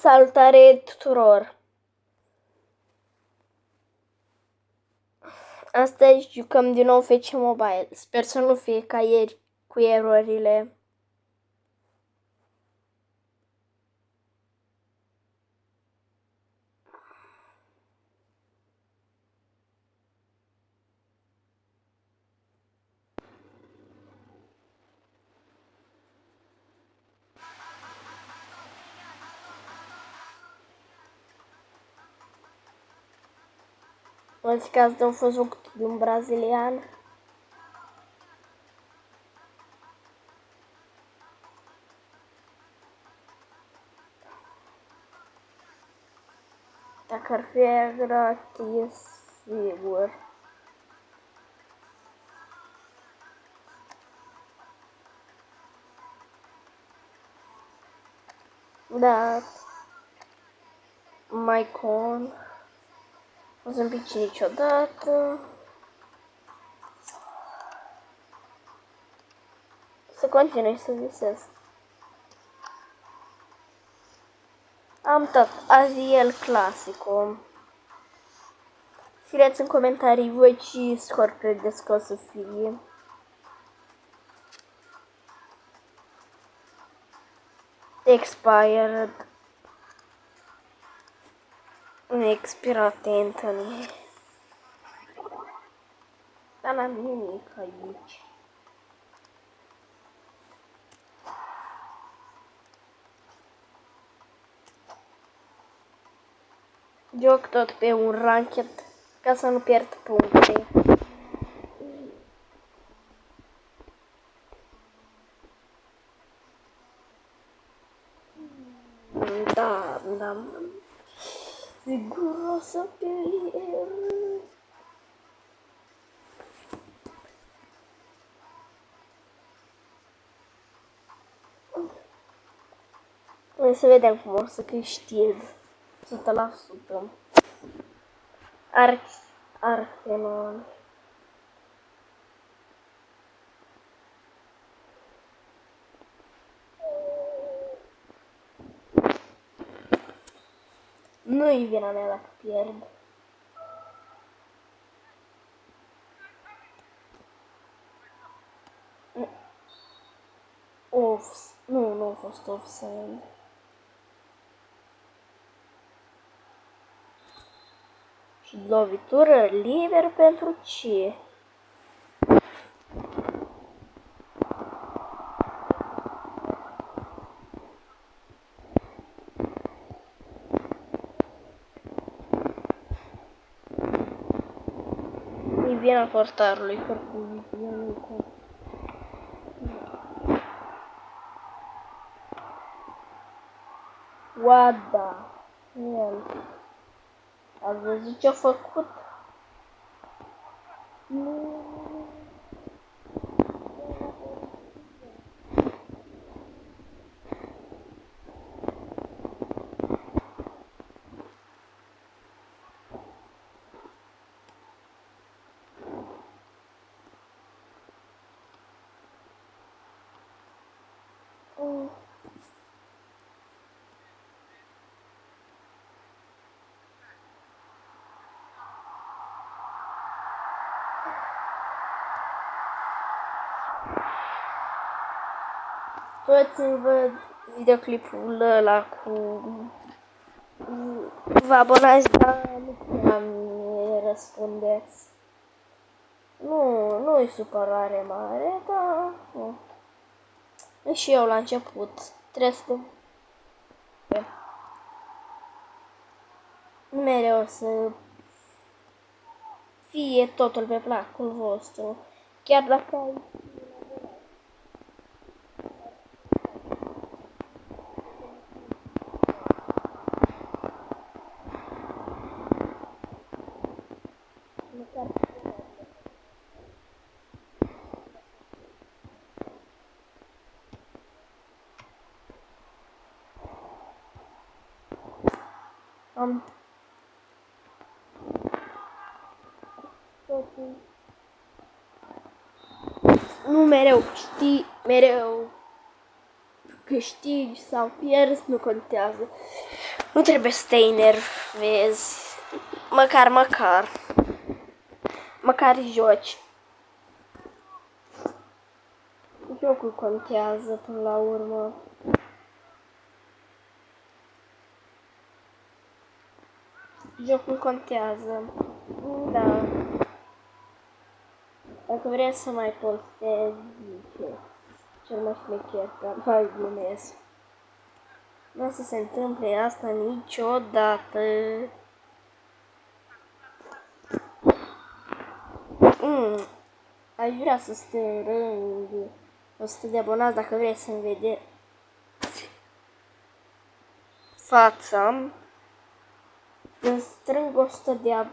Salutare tuturor! Astăzi jucăm din nou FC Mobile. Sper să nu fie ca ieri cu erorile. În caz a fost făcut de un brazilian. Dacă ar fi gratis, sigur. Dar Maicon o să-mi pici niciodată. Să continui să visez. Am tot. Azi e El Clasico. Scrieți în comentarii voi ce scor credeți că o să fie. Expired. Expirat Anthony. Dar n-am nimic aici. Joc tot pe un ranked ca să nu pierd puncte. Da. Sigur o să pierd. Noi să vedem cum o să câștig. 100%. Arsenal. Nu-i vina mea dacă pierd. Nu a fost offside. Și lovitură liber pentru ce? E vina portarului, oricum nu. What the Ați văzut ce-a făcut? Nu. Toți îmi văd videoclipul ăla cu... Vă abonați, dar nu prea mi răspundeți. Nu-i supărare mare, dar... Nu. Și eu la început. Trebuie să... Mereu să fie totul pe placul vostru. Chiar dacă ai... Nu mereu, știi, mereu câștigi sau pierzi, nu contează. Nu trebuie să te enervezi. Măcar joci. Jocul contează până la urmă. Jocul contează. Da. Dacă vrei să mai postezi, cel mai șmecher, dar mai glumesc. Nu o să se întâmple asta niciodată. Aș vrea să strâng 100 de abonați dacă vrei să-mi vedeți fața. Când strâng 100 de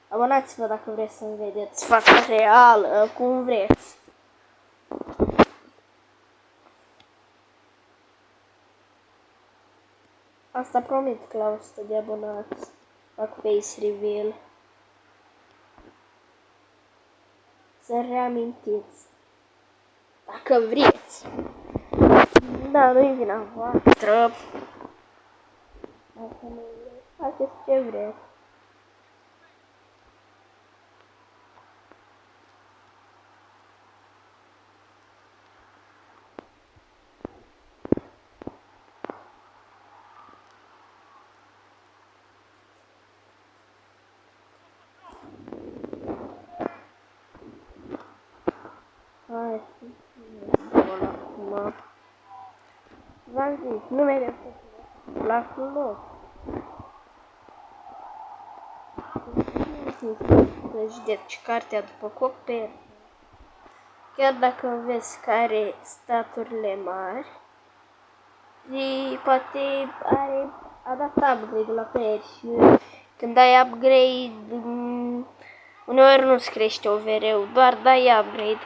abonați-vă dacă vreți să-mi vedeți fața reală, cum vreți. Asta promit că la 100 de abonați fac face reveal. Să reamintiți. Dacă vreți. Da, nu-i vina voastră. Dacă nu vreți, faceți ce vreți. Hai, bun, acum. V-am zis, nu mereu la loc. Să-și deci cartea după copertă. Chiar dacă vezi că are staturile mari, și poate a dat upgrade la peri și când ai upgrade, uneori nu-ți crește OVR-ul, doar dai upgrade.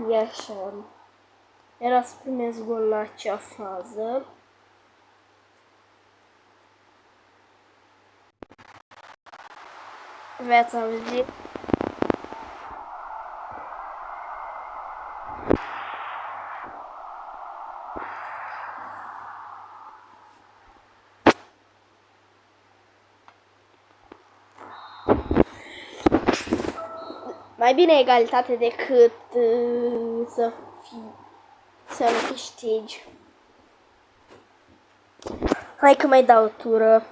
E așa. Era să primesc gol la acea fază. V-ați auzit? Mai bine egalitate decât să nu câștigi. Hai că mai dau o tură.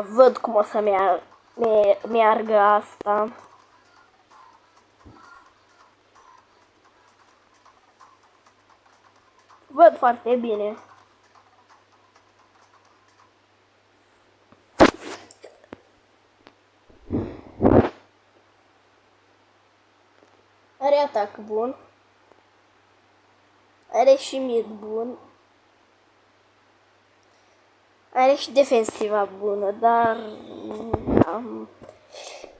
Văd cum o să meargă asta. Văd foarte bine. Are atac bun. Are și mid bun. Are și defensiva bună, dar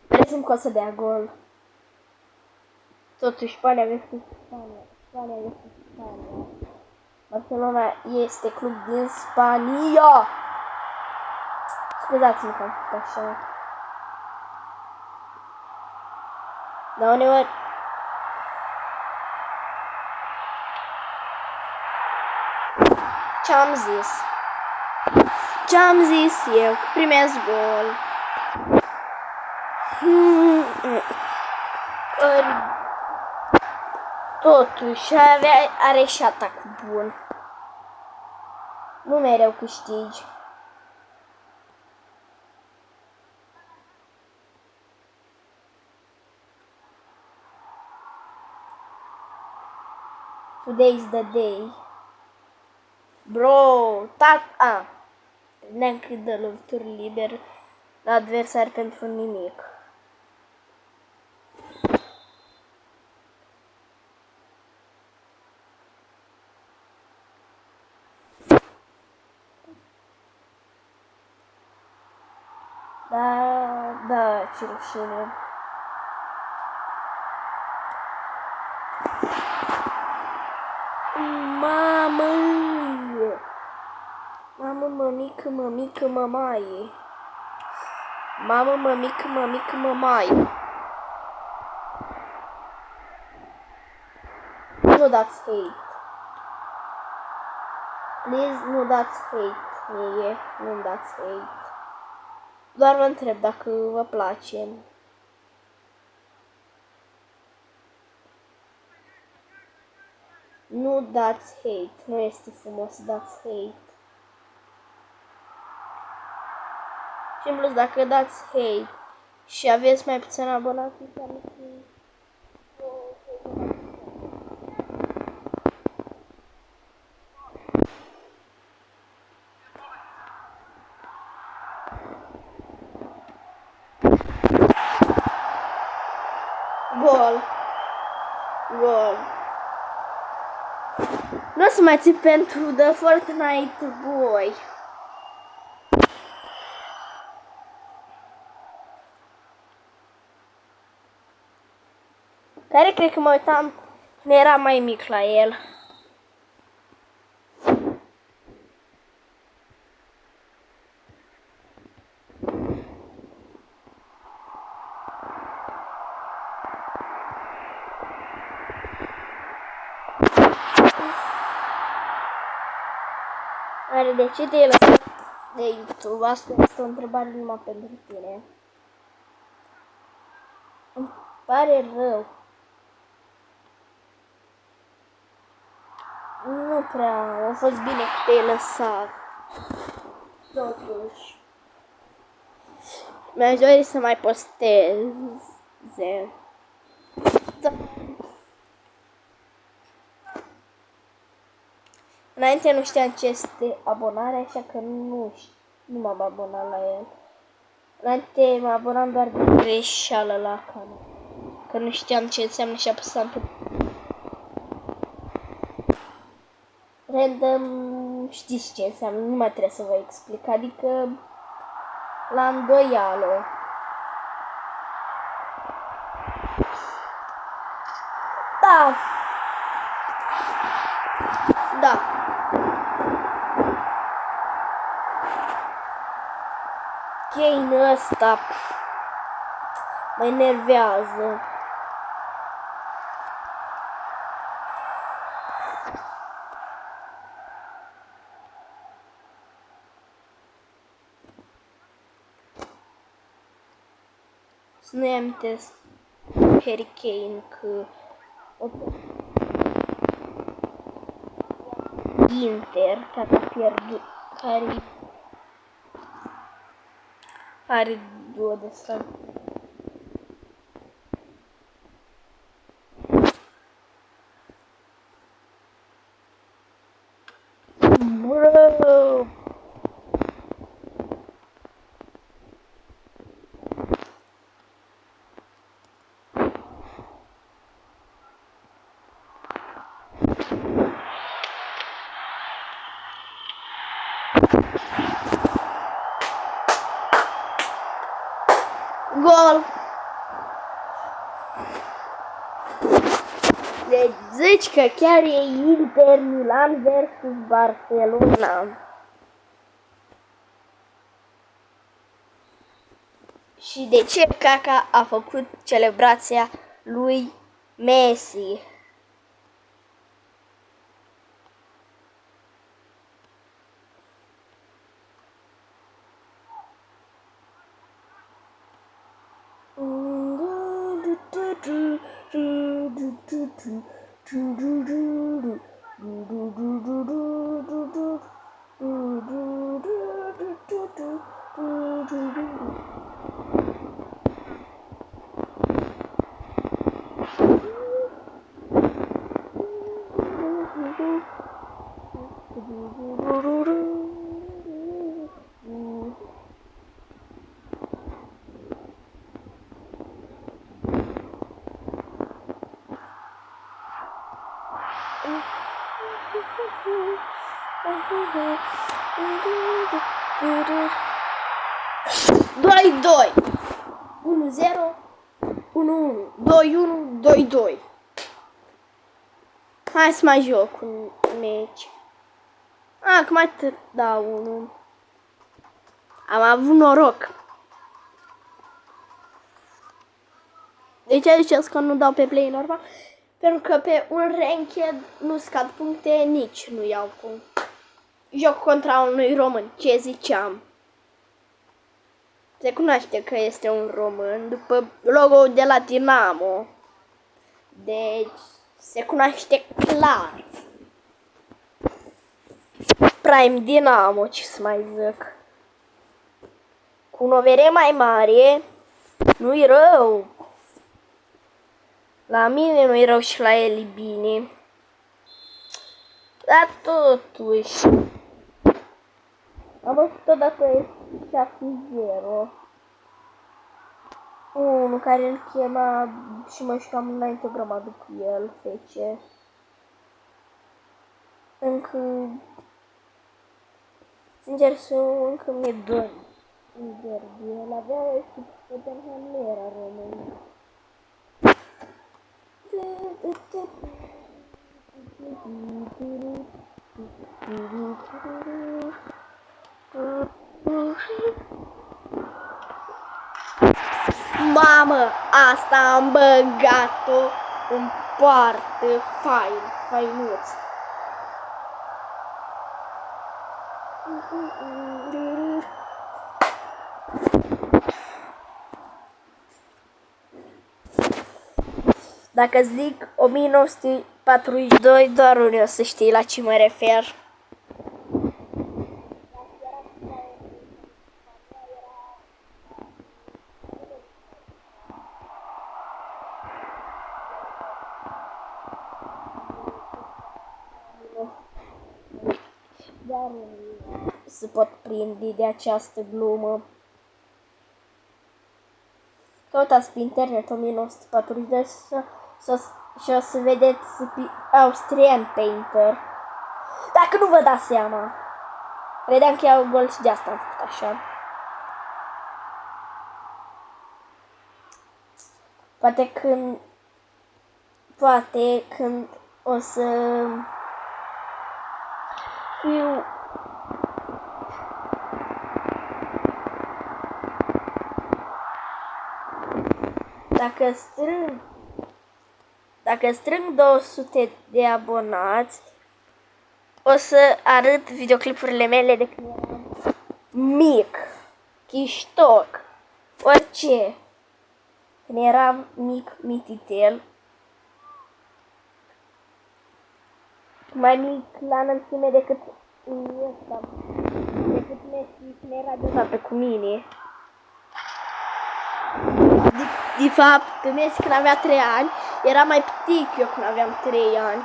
prezum că o să dea gol. Totuși, Spania versus Spania. Barcelona este club din Spania. Scuzați-mă că am făcut așa. Dar uneori ce-am zis eu, că primesc gol. Totuși, are și atac bun. Nu mereu câștigi. Today's the day. Bro, ne-am de lovituri liber la adversar pentru nimic. Da, ce rușine. Mamă! Mamă, mămică, mămică, mămaie. Mamă, mămică, mămică, mămaie. Nu dați hate. Please, nu dați hate mie. Nu dați hate. Doar vă întreb dacă vă place. Nu dați hate. Nu este frumos să dați hate. Și în plus, dacă dați hate și aveți mai puțin abonați, înseamnă că... Gol. Gol. Nu o să mai țin pentru The Fortnite Boy. Care cred că mă uitam când era mai mic la el. Are de ce te-ai lăsat de YouTube? Asta este o întrebare numai pentru tine. Îmi pare rău. Nu prea, a fost bine că te-ai lăsat. Totuși. Mi-aș dori să mai posteze. Da. Înainte nu știam ce este abonare, așa că nu m-am abonat la el. Înainte mă abonam doar de greșeală la canal. Că nu știam ce înseamnă și apăsam pe... Random, știți ce înseamnă, nu mai trebuie să vă explic, adică la îndoială. Da. Da. Game-ul ăsta mă enervează. Să nu-i amintesc Harry Kane că Inter care a pierdut, care are 2 de sări. Bro! Gol! Deci zici că chiar e Inter Milan versus Barcelona. Și de ce Caca a făcut celebrația lui Messi? Doi, doi. 1-0. 1-1. 2-1. 2-2. Hai să mai joc un meci. Că mai dau unul. Am avut noroc. De ce ziceți că nu dau pe play normal? Pentru că pe un ranked nu scad puncte, nici nu iau puncte. Joc contra unui român, ce ziceam. Se cunoaște că este un român după logo-ul de la Dinamo. Deci se cunoaște clar. Prime Dinamo, ce să mai zic. Cu un overe mai mare, nu-i rău. La mine nu-i rău și la el e bine. Dar totuși. Am văzut odată 7-0. Unul care îl chema și mă știam înainte o grămadă cu el, fece. Încă... Sincer, încă mi-e dor. El avea și Tottenham nu era român. Mamă, asta am băgat-o în poartă, fainuț. Dacă zic 1942, doar unii o să știi la ce mă refer. Dar se pot prinde de această glumă. Căutați pe internet 1942 și o să vedeți Austrian Painter. Dacă nu vă dați seama. Credeam că iau gol și de asta am făcut așa. Poate când o să fiu Dacă strâng 200 de abonați, o să arăt videoclipurile mele de când eram mic, chiștoc, orice. Când eram mic, mititel, mai mic la înălțime decât Messi, când era deja cu mine. De fapt, Messi când avea 3 ani, era mai pitic eu când aveam 3 ani.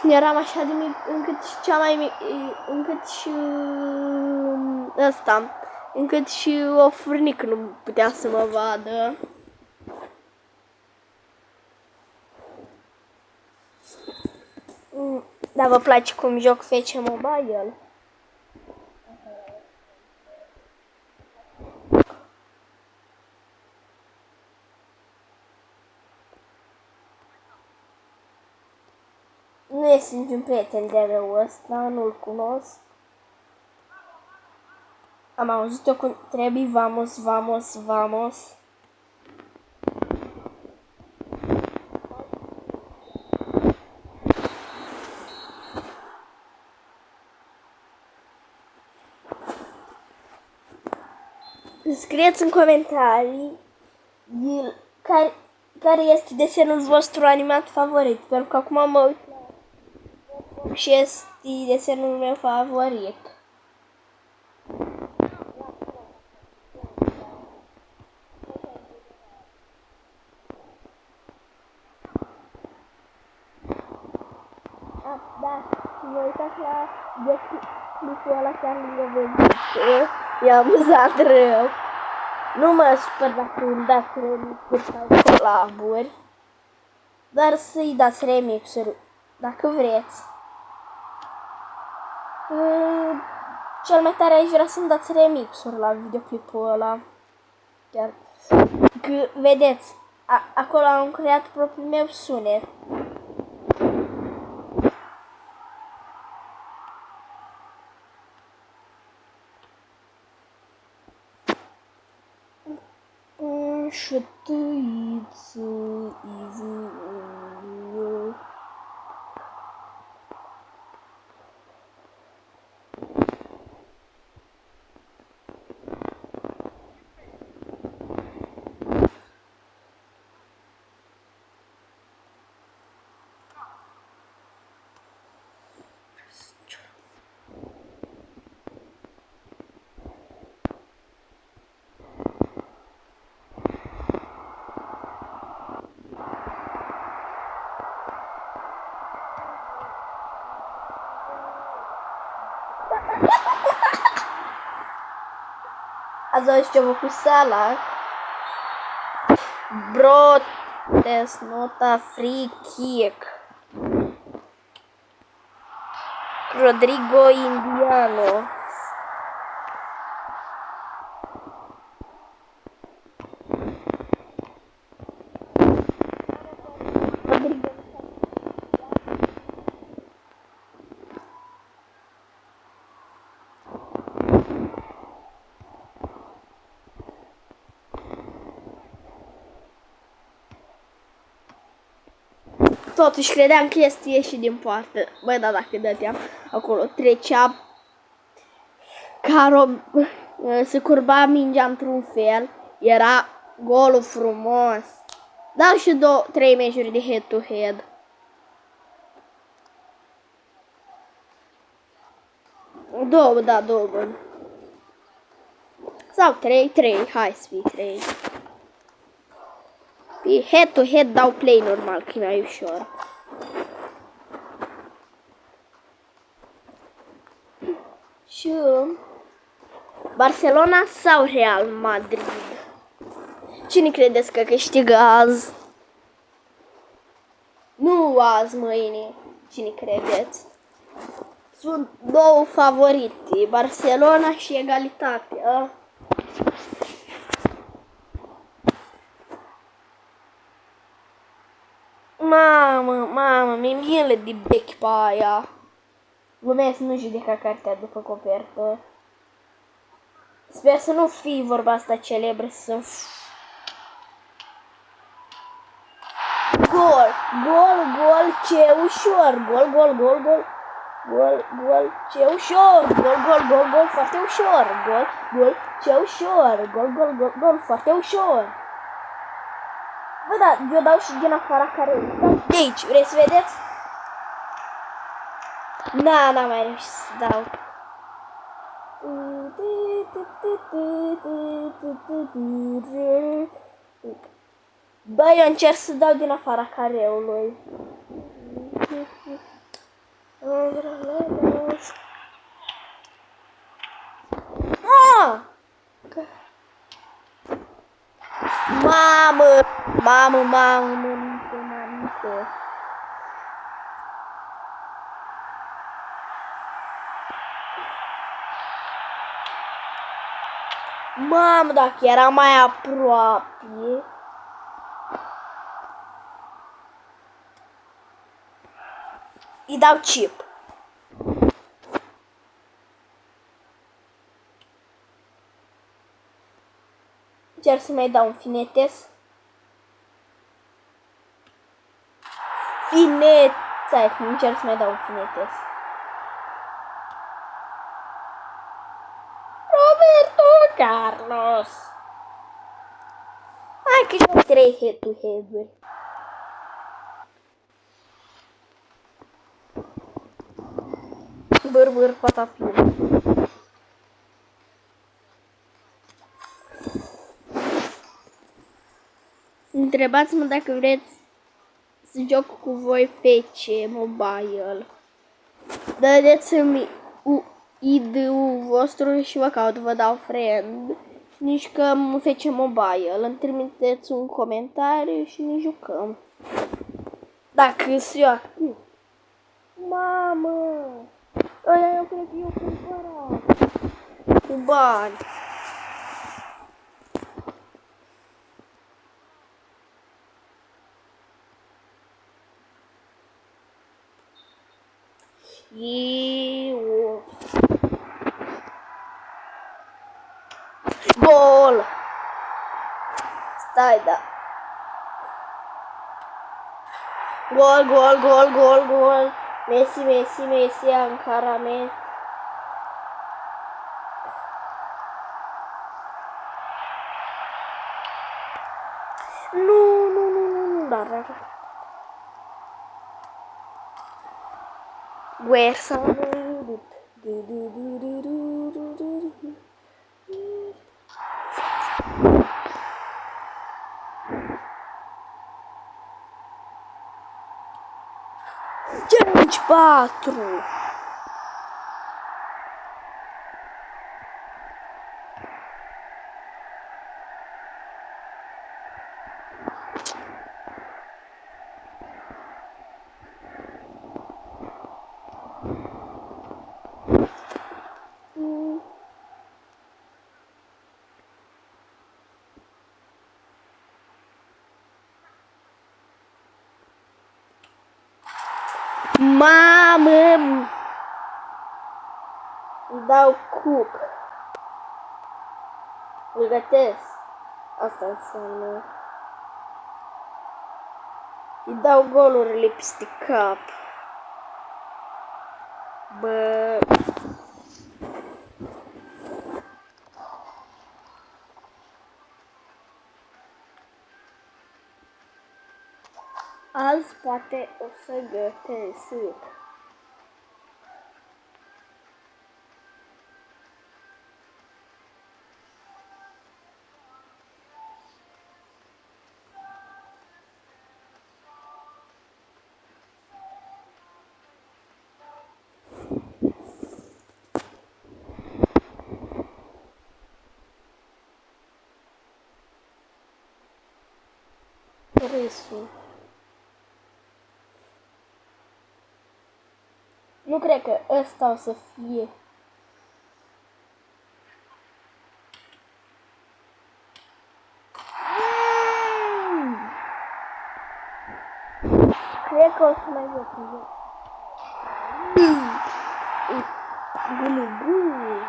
Eram așa de mic încât și cea mai mic, încât și o furnică nu putea să mă vadă. Dar vă place cum joc FC Mobile? Nu este niciun prieten de rău ăsta, nu-l cunosc. Am auzit-o cum trebuie, vamos, vamos, vamos. Scrieți în comentarii care este desenul vostru animat favorit, pentru că acum mă uit și este desenul meu favorit. Da, mă uitați la clipul ăla chiar lângă văzut. E amuzat rău. Nu mă supăr dacă îmi dați remixuri sau colaburi, dar să-i dați remixuri dacă vreți. Cel mai tare aș vrea să-mi dați remixuri la videoclipul ăla. Chiar că, vedeți, acolo am creat propriul meu sunet. easy. Azi auzi ce vă cu sala? Bro, test nota free kick. Rodrigo Indiano. Totuși credeam că este ieșit din poartă. Băi, da, dacă dădeam acolo, trecea se curba mingea într-un fel. Era golul frumos. Dau și 3 meciuri de head-to-head. Două, da, două. Sau 3, hai să fie 3. Head-to-head dau play normal, că e mai ușor. Și Barcelona sau Real Madrid? Cine credeți că câștigă azi? Nu azi, mâine. Cine credeți? Sunt două favorite, Barcelona și egalitatea. Mamă, mi-e milă de bec pe aia. Glumesc, nu judeca cartea după copertă. Sper să nu fie vorba asta celebră, să... Gol, ce ușor, gol, ce ușor, gol, foarte ușor, gol, ce ușor, gol, foarte ușor. Bă, da, eu dau și din afara care... De aici, vreți să vedeți? N-am mai reușit să dau. Bă, eu încerc să dau din afara careului. Mamă, Mamă, dacă era mai aproape. Îi dau chip. Încerc să mai dau un finetes. Stai, încerc să mai dau un finetes. Roberto Carlos. Hai că joc 3 head-to-head-uri. Bâr, patapim. Întrebați-mă dacă vreți să joc cu voi PC Mobile. Dădeți-mi ID-ul vostru și vă caut, vă dau friend. Nici că FC Mobile. Îmi trimiteți un comentariu și ne jucăm. Dacă se activ. Mamă! Ăia eu cred că eu cumpărat. Cu bani. Gol! Stai, da. Gol, gol, gol, gol, gol. Messi, Messi, Messi, Ankara, Messi. Nu, nu, nu, nu, nu, da. Where someone Cinci, 4. Mamă! Îi dau cuc. Îl gătesc. Asta înseamnă. Îi dau golurile peste cap. Bă... Azi poate o să gătesc. Râsul. Nu cred că ăsta o să fie. Cred că o să mai văd. Gulu, gulu.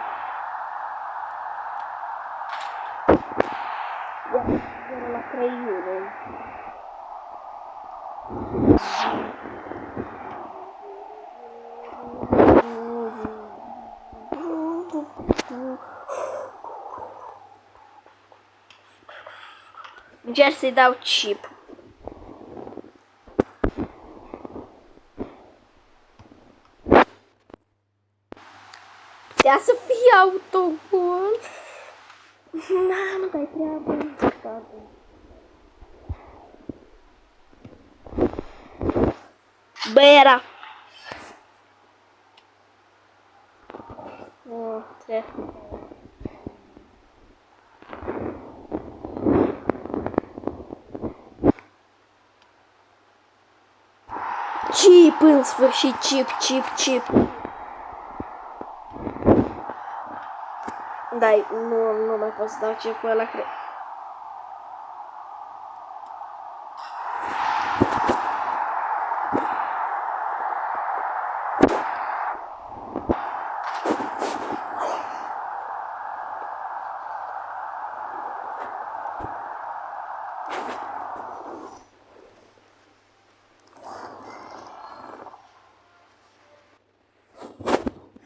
Ia, la creiure. Încerc să-i dau chip. Putea să fie autogol. Nu dai treabă. Bă, era. Chip, în sfârșit, chip. Dai, nu mai pot să dau chipul ăla, cred.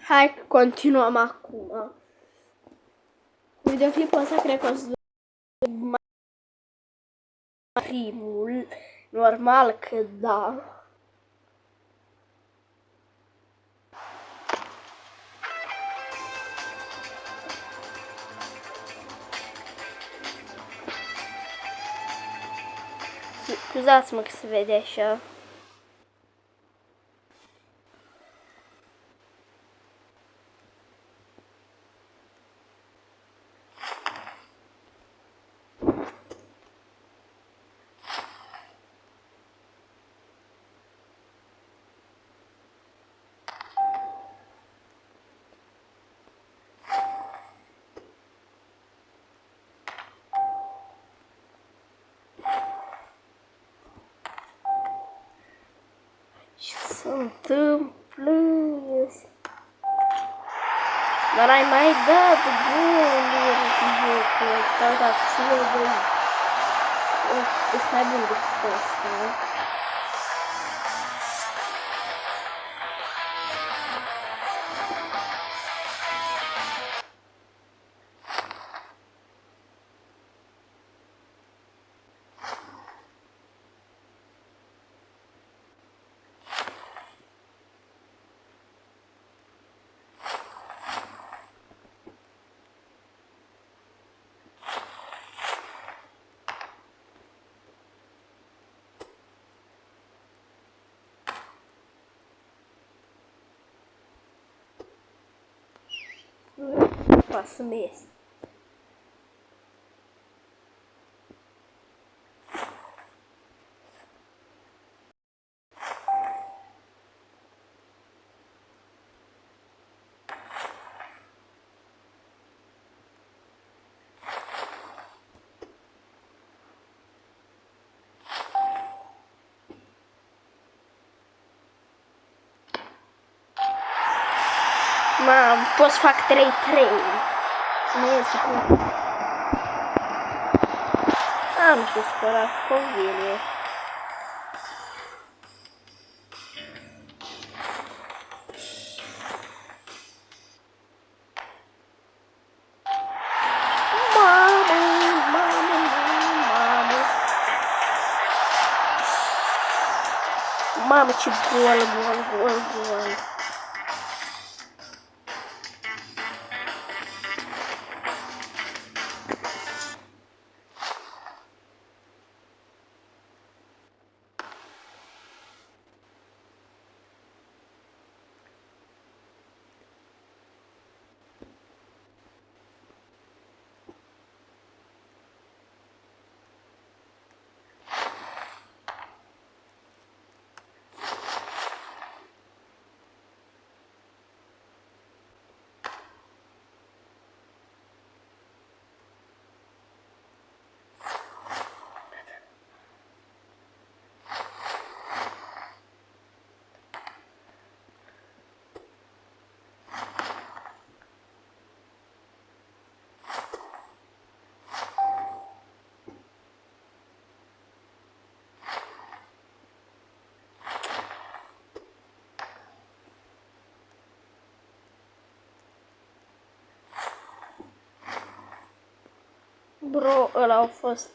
Hai că continuăm acum. Videoclipul ăsta cred că o să mai primul. Normal că da. Scuzați-mă că se vede așa. Ce se întâmplă? Dar ai mai dat goluri. Da, să vă dă. Este mai bun decât ăsta. ceva să-mi ies. Mam, pot să fac 3-3. Nu iese cum. Am și spărat, convine. Mamă, ce gol. Bro, ăla a fost.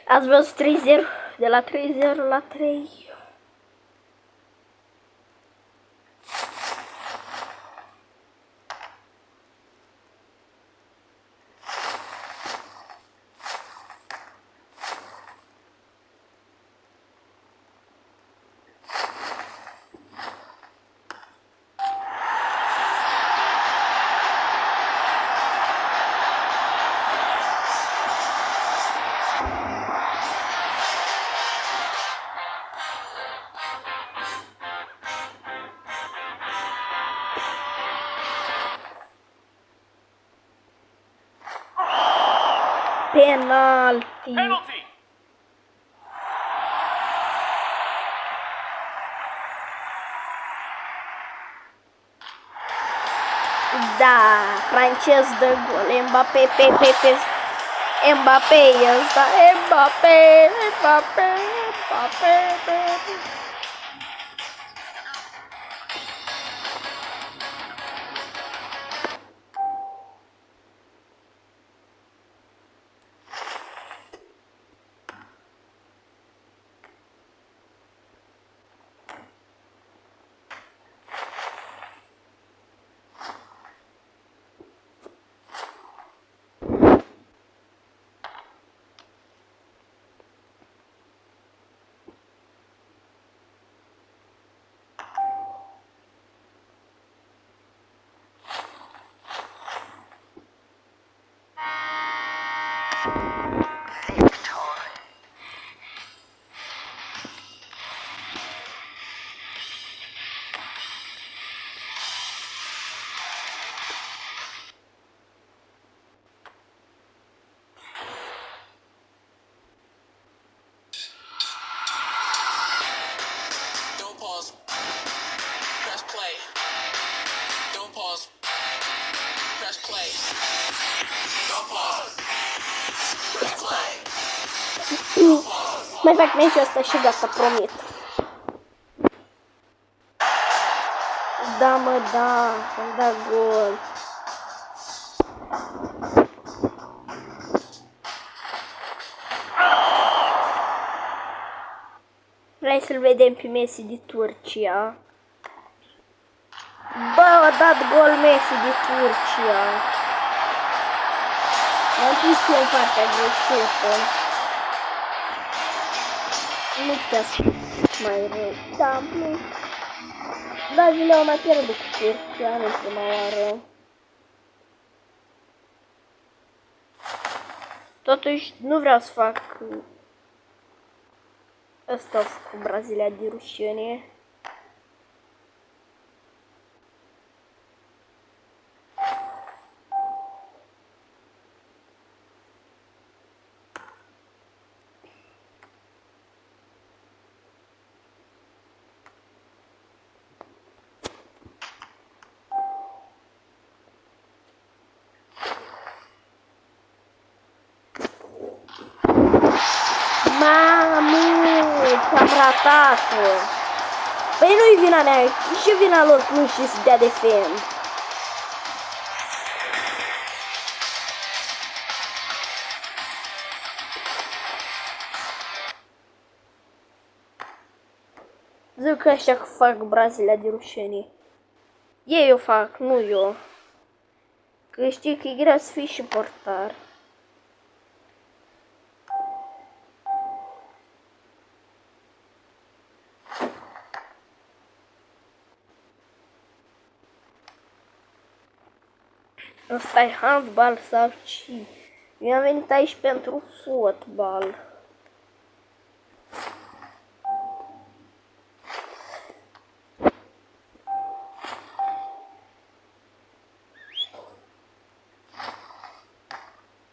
Ați văzut 3-0, de la 3-0 la 3. Penalty. Da, francez dă gol. Mbappé, Mbappé ăsta, Mbappé. Mai fac meciul ăsta și gata, promit. Da, mă, da, am dat gol. Vrei să-l vedem pe Messi de Turcia. Bă, a dat gol Messi de Turcia. M-am pus eu în partea greșită. Nu putea să mai rău. Da, nu. Brazilia mai pierdut cu Turcia în prima oară. Totuși, nu vreau să fac asta cu Brazilia de rușine. Mamă, am ratat-o. Păi nu-i vina mea, e și vina lor că nu știu să dea defend. Zic că ăștia că fac Brazilia de rușine. Ei o fac, nu eu. Că știi că e greu să fii și portar. Ăsta e handbal sau ce? Eu am venit aici pentru fotbal.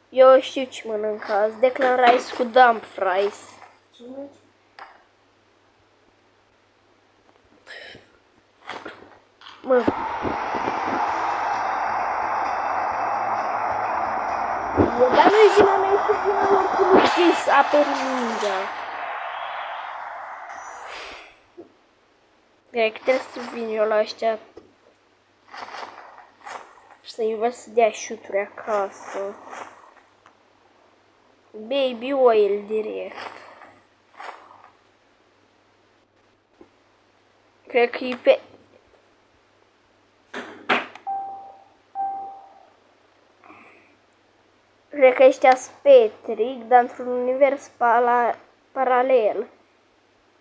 Eu știu ce mănânc azi. Declan Rice cu dump fries. Mă. Dar nu-i zina mea, e zina lor cu nu știi să aperi mingea. Cred că trebuie să vin eu la ăștia să învăț să dea șuturi acasă. Baby oil direct. Cred că e pe... Cred că ăștia sunt Patrick, dar într-un univers paralel.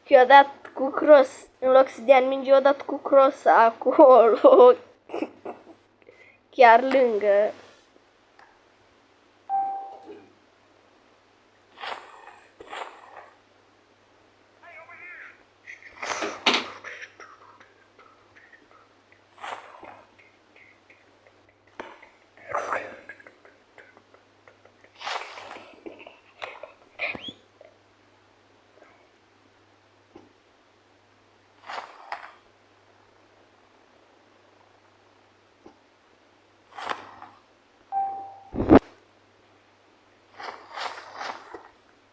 Și eu dat cu cross, în loc să dea în minge, eu dat cu cross acolo. Chiar lângă.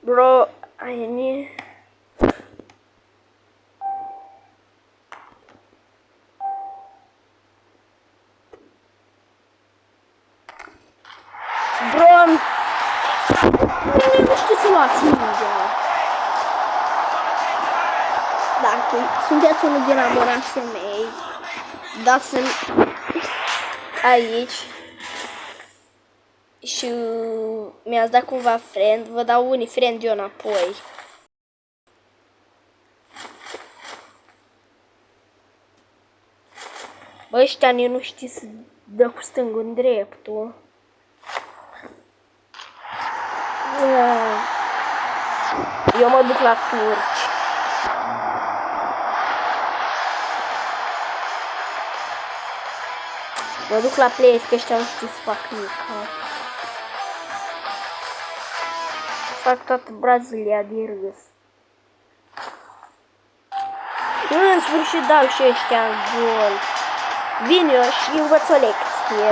Bro, I need... Bro, nu știu să luați mingea. Dacă sunteți unul din abonații mei, dați-mi aici și mi-ați dat cumva friend, vă dau unii friend eu înapoi. Bă, ăștia nu știi să dă cu stângul în dreptul. Eu mă duc la turci. Mă duc la play, că ăștia nu știu să fac nimic. Fac toată Brazilia de râs. În sfârșit dau și ăștia gol. Vin eu și învăț o lecție.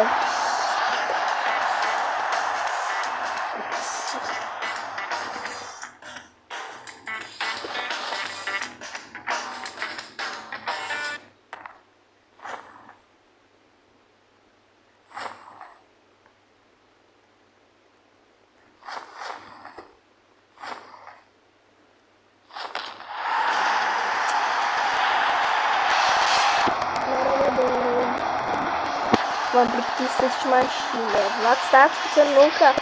Mă plictisesc mașinile. V-ați stat să nu ca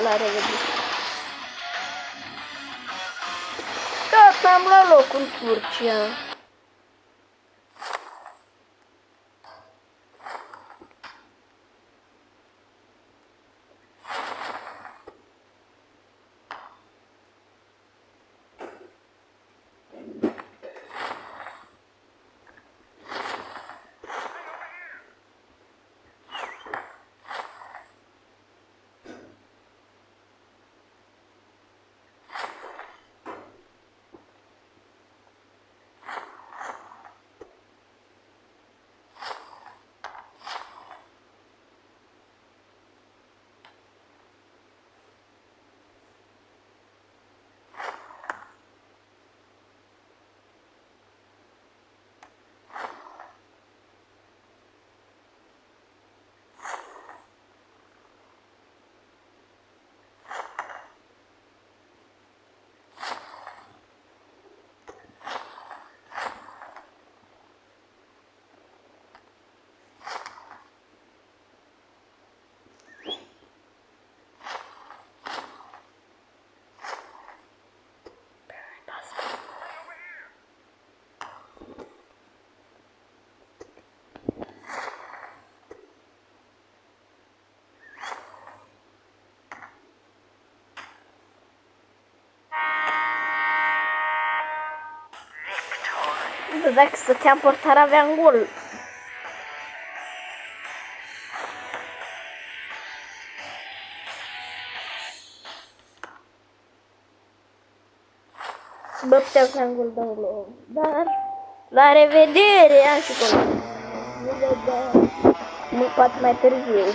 la revedere. Gata, am luat loc în Turcia. Dacă stăteam portar aveam gol. Bă, puteam să am gol de un loc. Dar la revedere, am și gol. Nu vedem. Poate mai târziu.